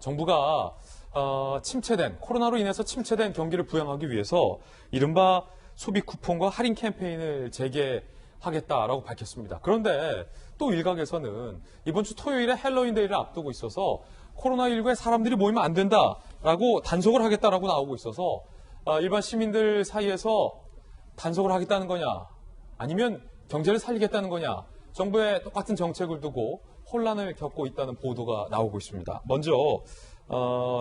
정부가 코로나로 인해서 침체된 경기를 부양하기 위해서 이른바 소비 쿠폰과 할인 캠페인을 재개하겠다라고 밝혔습니다. 그런데 또 일각에서는 이번 주 토요일에 헬로윈데이를 앞두고 있어서 코로나19에 사람들이 모이면 안 된다라고 단속을 하겠다라고 나오고 있어서 일반 시민들 사이에서 단속을 하겠다는 거냐 아니면 경제를 살리겠다는 거냐 정부의 똑같은 정책을 두고 혼란을 겪고 있다는 보도가 나오고 있습니다. 먼저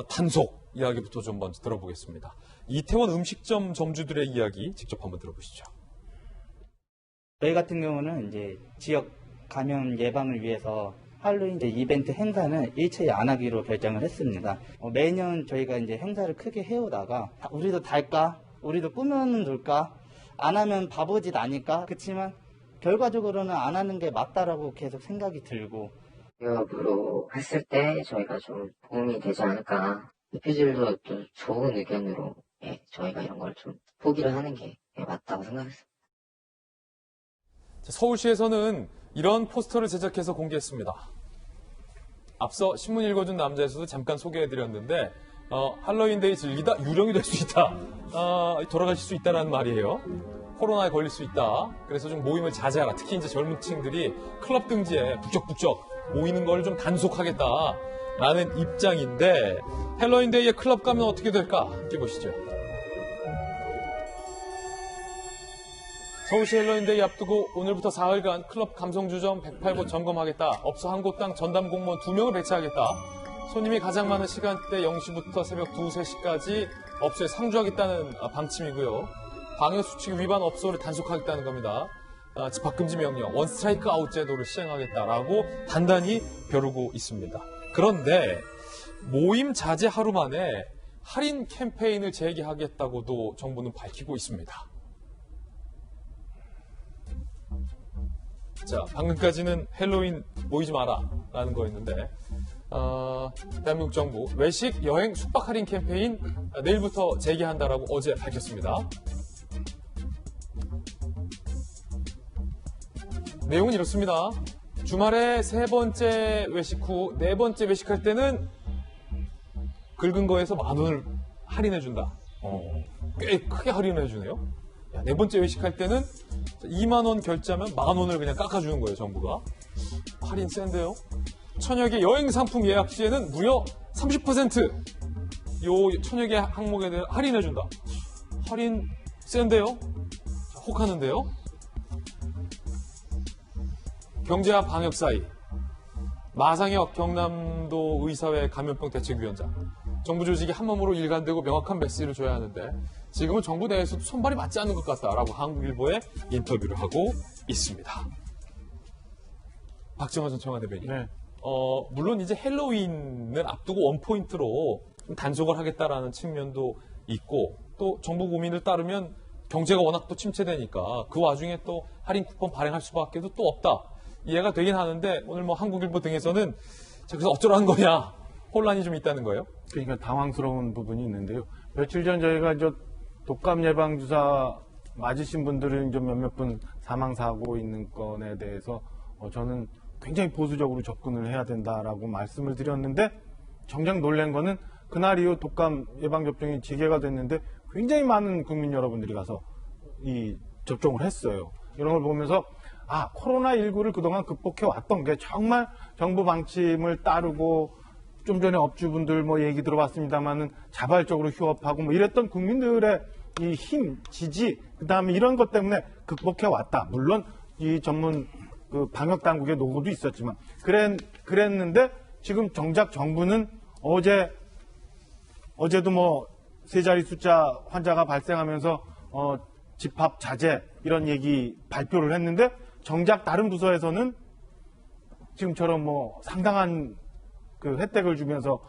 단속 이야기부터 좀 먼저 들어보겠습니다. 이태원 음식점 점주들의 이야기 직접 한번 들어보시죠. 저희 같은 경우는 이제 지역 감염 예방을 위해서 할로윈 이벤트 행사는 일체히 안 하기로 결정을 했습니다. 매년 저희가 이제 행사를 크게 해오다가 우리도 달까? 우리도 꾸며는 놀까? 안 하면 바보짓 아닐까? 그렇지만 결과적으로는 안 하는 게 맞다라고 계속 생각이 들고 기업으로 했을 때 저희가 좀 도움이 되지 않을까. 대표질도 또 좋은 의견으로 저희가 이런 걸 좀 포기를 하는 게 맞다고 생각했습니다. 서울시에서는 이런 포스터를 제작해서 공개했습니다. 앞서 신문 읽어준 남자에서도 잠깐 소개해드렸는데 할로윈데이 즐기다 유령이 될 수 있다. 돌아가실 수 있다라는 말이에요. 코로나에 걸릴 수 있다. 그래서 좀 모임을 자제하라. 특히 이제 젊은 층들이 클럽 등지에 북적북적 모이는 걸 좀 단속하겠다라는 입장인데 헬로윈데이에 클럽 가면 어떻게 될까? 함께 보시죠. 서울시 헬로윈데이 앞두고 오늘부터 사흘간 클럽 감성주점 108곳 점검하겠다. 업소 한 곳당 전담 공무원 2명을 배치하겠다. 손님이 가장 많은 시간대 0시부터 새벽 2, 3시까지 업소에 상주하겠다는 방침이고요. 방역수칙 위반 업소를 단속하겠다는 겁니다. 집합금지 명령, 원스트라이크 아웃 제도를 시행하겠다라고 단단히 벼르고 있습니다. 그런데 모임 자제 하루 만에 할인 캠페인을 재개하겠다고도 정부는 밝히고 있습니다. 자, 방금까지는 헬로윈 모이지 마라 라는 거였는데 대한민국 정부 외식, 여행, 숙박 할인 캠페인 내일부터 재개한다라고 어제 밝혔습니다. 내용은 이렇습니다. 주말에 3번째 외식 후 4번째 외식할 때는 긁은 거에서 10,000원을 할인해준다. 꽤 크게 할인해주네요. 4번째 외식할 때는 20,000원 결제하면 10,000원을 그냥 깎아주는 거예요, 정부가. 할인 센데요. 천여개 여행 상품 예약 시에는 무려 30% 요 천여개 항목에 대해 할인해준다. 할인 센데요. 혹하는데요. 경제와 방역 사이 마상혁 경남도 의사회 감염병 대책위원장 정부 조직이 한몸으로 일관되고 명확한 메시지를 줘야 하는데 지금은 정부 내에서도 손발이 맞지 않는 것 같다라고 한국일보에 인터뷰를 하고 있습니다. 박정화 전 청와대 대변인. 네. 물론 이제 헬로윈을 앞두고 원포인트로 단속을 하겠다라는 측면도 있고 또 정부 고민을 따르면 경제가 워낙 또 침체되니까 그 와중에 또 할인 쿠폰 발행할 수밖에 또 없다. 이해가 되긴 하는데 오늘 뭐 한국일보 등에서는 그래서 어쩌라는 거냐 혼란이 좀 있다는 거예요. 그러니까 당황스러운 부분이 있는데요. 며칠 전 저희가 독감 예방 주사 맞으신 분들은 좀 몇몇 분 사망 사고 있는 건에 대해서 저는 굉장히 보수적으로 접근을 해야 된다라고 말씀을 드렸는데 정작 놀란 거는 그날 이후 독감 예방 접종이 재개가 됐는데 굉장히 많은 국민 여러분들이 가서 이 접종을 했어요. 이런 걸 보면서 코로나19를 그동안 극복해 왔던 게 정말 정부 방침을 따르고 좀 전에 업주분들 얘기 들어봤습니다만은 자발적으로 휴업하고 이랬던 국민들의 이 힘, 지지, 그 다음에 이런 것 때문에 극복해 왔다. 물론 이 전문 방역 당국의 노고도 있었지만 그랬는데 지금 정작 정부는 어제도 세 자리 숫자 환자가 발생하면서 집합 자제 이런 얘기 발표를 했는데 정작 다른 부서에서는 지금처럼 상당한 그 혜택을 주면서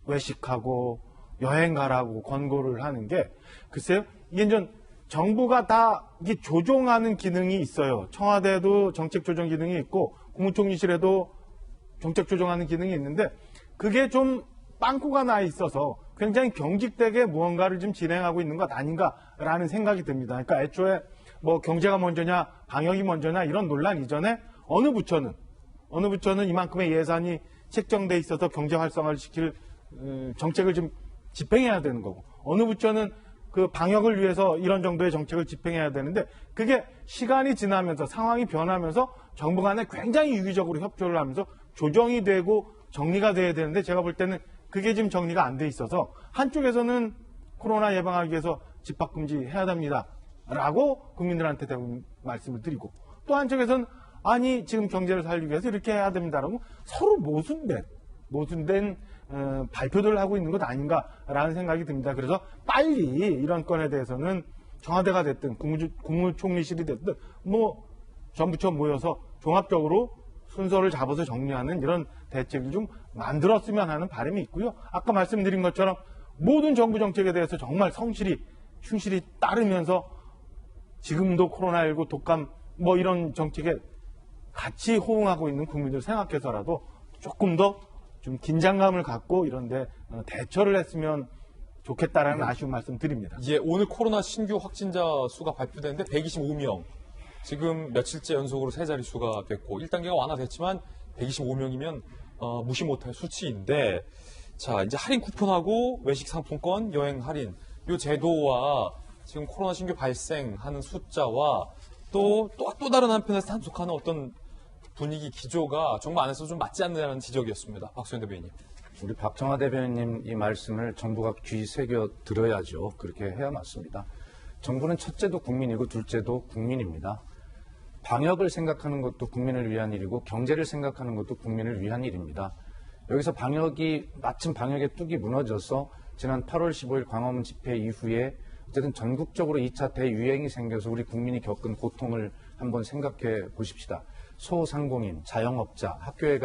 외식하고 여행 가라고 권고를 하는 게 글쎄요 이게 이제 정부가 다 이게 조종하는 기능이 있어요. 청와대도 정책 조정 기능이 있고 국무총리실에도 정책 조정하는 기능이 있는데 그게 좀 빵꾸가 나 있어서 굉장히 경직되게 무언가를 좀 진행하고 있는 것 아닌가라는 생각이 듭니다. 그러니까 애초에 경제가 먼저냐 방역이 먼저냐 이런 논란 이전에 어느 부처는 이만큼의 예산이 책정돼 있어서 경제 활성화를 시킬 정책을 좀 집행해야 되는 거고, 어느 부처는 그 방역을 위해서 이런 정도의 정책을 집행해야 되는데, 그게 시간이 지나면서 상황이 변하면서 정부 간에 굉장히 유기적으로 협조를 하면서 조정이 되고 정리가 돼야 되는데, 제가 볼 때는 그게 지금 정리가 안 돼 있어서 한쪽에서는 코로나 예방하기 위해서 집합금지 해야 됩니다 라고 국민들한테 대부분 말씀을 드리고, 또 한쪽에서는 아니 지금 경제를 살리기 위해서 이렇게 해야 됩니다라고 서로 모순된 발표들을 하고 있는 것 아닌가라는 생각이 듭니다. 그래서 빨리 이런 건에 대해서는 청와대가 됐든 국무총리실이 됐든 뭐 전부처 모여서 종합적으로 순서를 잡아서 정리하는 이런 대책을 좀 만들었으면 하는 바람이 있고요. 아까 말씀드린 것처럼 모든 정부 정책에 대해서 정말 성실히 충실히 따르면서 지금도 코로나19 독감 뭐 이런 정책에 같이 호응하고 있는 국민들 생각해서라도 조금 더 좀 긴장감을 갖고 이런데 대처를 했으면 좋겠다라는 아쉬운 말씀 드립니다. 예, 오늘 코로나 신규 확진자 수가 발표됐는데 125명. 지금 며칠째 연속으로 세 자릿수가 됐고 1단계가 완화됐지만 125명이면 무시 못할 수치인데, 자 이제 할인 쿠폰하고 외식 상품권, 여행 할인 이 제도와 지금 코로나 신규 발생하는 숫자와 또 다른 한편에서 단속하는 어떤 분위기 기조가 정부 안에서 좀 맞지 않느냐는 지적이었습니다. 박수현 대변인님. 우리 박정화 대변인님 이 말씀을 정부가 귀 새겨 들어야죠. 그렇게 해야 맞습니다. 정부는 첫째도 국민이고 둘째도 국민입니다. 방역을 생각하는 것도 국민을 위한 일이고 경제를 생각하는 것도 국민을 위한 일입니다. 여기서 마침 방역의 뚝이 무너져서 지난 8월 15일 광화문 집회 이후에 어쨌든 전국적으로 2차 대유행이 생겨서 우리 국민이 겪은 고통을 한번 생각해 보십시다. 소상공인, 자영업자, 학교에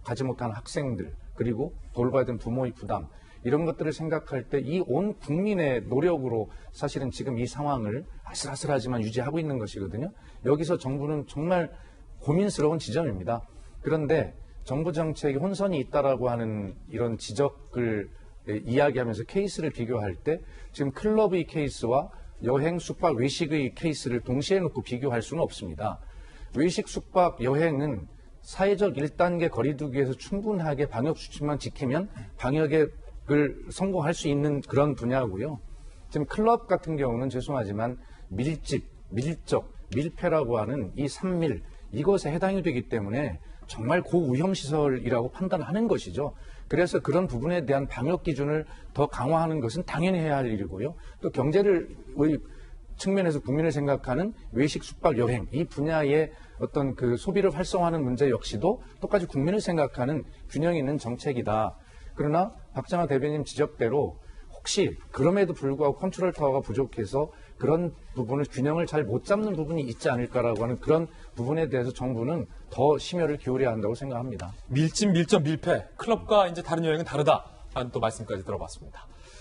가지 못한 학생들, 그리고 돌봐야 되는 부모의 부담, 이런 것들을 생각할 때 이 온 국민의 노력으로 사실은 지금 이 상황을 아슬아슬하지만 유지하고 있는 것이거든요. 여기서 정부는 정말 고민스러운 지점입니다. 그런데 정부 정책에 혼선이 있다라고 하는 이런 지적을 이야기하면서 케이스를 비교할 때 지금 클럽의 케이스와 여행, 숙박, 외식의 케이스를 동시에 놓고 비교할 수는 없습니다. 외식, 숙박, 여행은 사회적 1단계 거리두기에서 충분하게 방역 수칙만 지키면 방역을 성공할 수 있는 그런 분야고요. 지금 클럽 같은 경우는 죄송하지만 밀집, 밀적, 밀폐라고 하는 이 3밀, 이것에 해당이 되기 때문에 정말 고위험시설이라고 판단하는 것이죠. 그래서 그런 부분에 대한 방역 기준을 더 강화하는 것은 당연히 해야 할 일이고요. 또 경제를 측면에서 국민을 생각하는 외식, 숙박, 여행 이 분야의 어떤 그 소비를 활성화하는 문제 역시도 똑같이 국민을 생각하는 균형 있는 정책이다. 그러나 박정화 대변인 지적대로 혹시 그럼에도 불구하고 컨트롤 타워가 부족해서 그런 부분을 균형을 잘 못 잡는 부분이 있지 않을까라고 하는 그런 부분에 대해서 정부는 더 심혈을 기울여야 한다고 생각합니다. 밀집, 밀접, 밀폐. 클럽과 이제 다른 여행은 다르다. 라는 또 말씀까지 들어봤습니다.